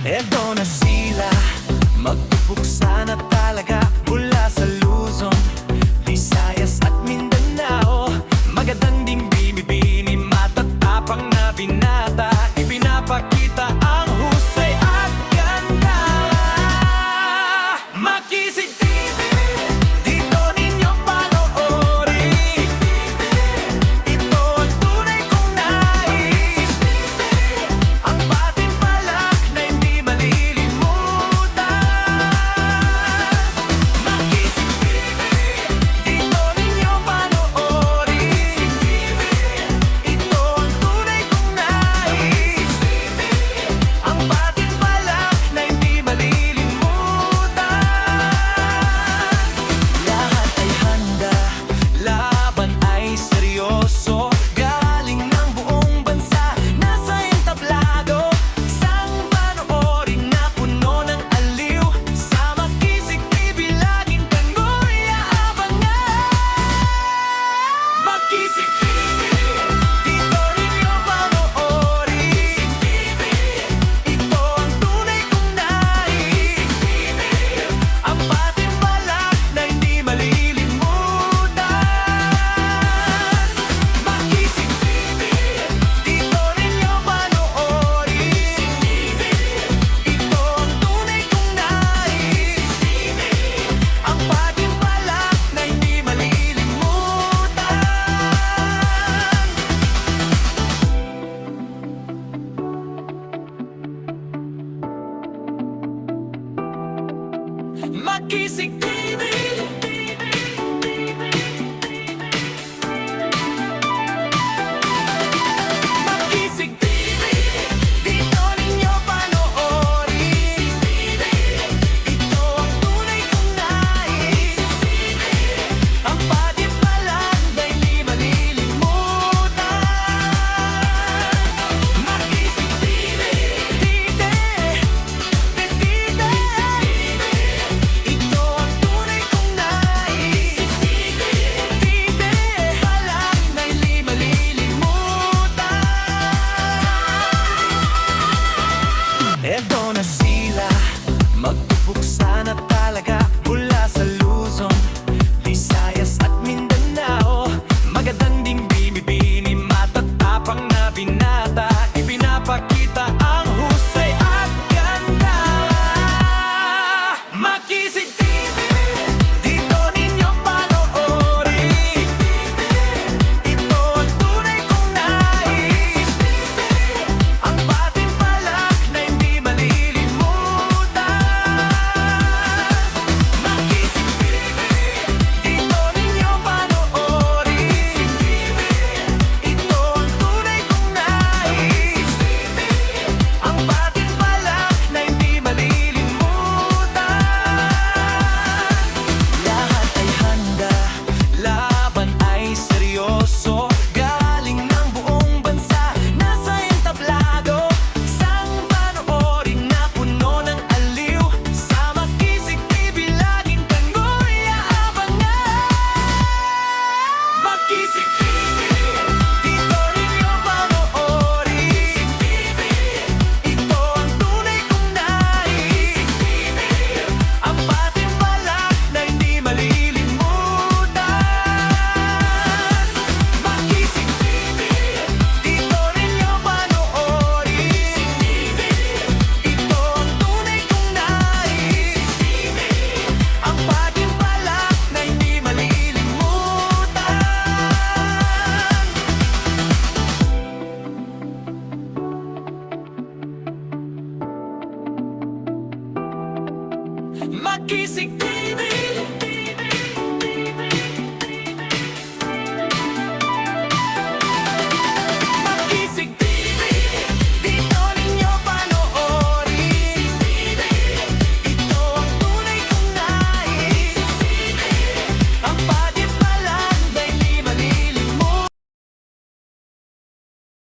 Eto na sila, magpupuksa na talaga mula sa Luzon, Visayas at Mindanao. Magandang ding bibini, matatapang na binata, ipinapakita ang husay at ganda. Makisig TV, dito ninyo panoorin. Ito ang tunay kong nais, ang patimpalak na hindi malilimutan. Makisig TV, dito ninyo panoorin. Ito ang tunay kong nais, ang patimpalak na hindi malilimutan. Lahat ay handa, laban ay seryoso. Galing ng buong bansa, nasa entablado. Isang panoorin na puno ng aliw. Sa Makisig TV, laging tango'y aabangan. Makisig TV, dito ninyo panoorin. Ito ang tunay kong nais, ang patimpalak na hindi malilimutan. Makisig TV, dito ninyo panoorin. Ito ang tunay kong nais, ang patimpalak na hindi malilimutan. Makisig TV. Makisig TV, dito ninyo panoorin. Ito ang tunay kong nais, ang patimpalak na hindi malilimutan. Makisig TV, tite, petite. Ito ang tunay kong nais, tite, palak na hindi malilimutan. Eto na sila, magpupuksa na talaga mula sa Luzon, Visayas at Mindanao. Magandang ding bibini, matatapang na binata, ipinapakita ang husay at ganda. Makisig TV, dito ninyo panoorin. Ito ang tunay kong nais, ang patimpalak na hindi malilimutan. Makisig TV, dito ninyo panoorin. Ito ang tunay kong nais, ang patimpalak na hindi malilimutan. Lahat ay handa, laban ay seryoso. Galing ng buong bansa, nasa entablado. Isang panoorin na puno ng aliw. Sa Makisig TV, laging tango'y aabangan. Makisig TV, dito ninyo panoorin. Ito ang tunay kong nais, ang patimpalak na hindi malilimutan. Makisig TV, dito ninyo panoorin. Ito ang tunay kong nais, ang patimpalak na hindi malilimutan. Makisig TV.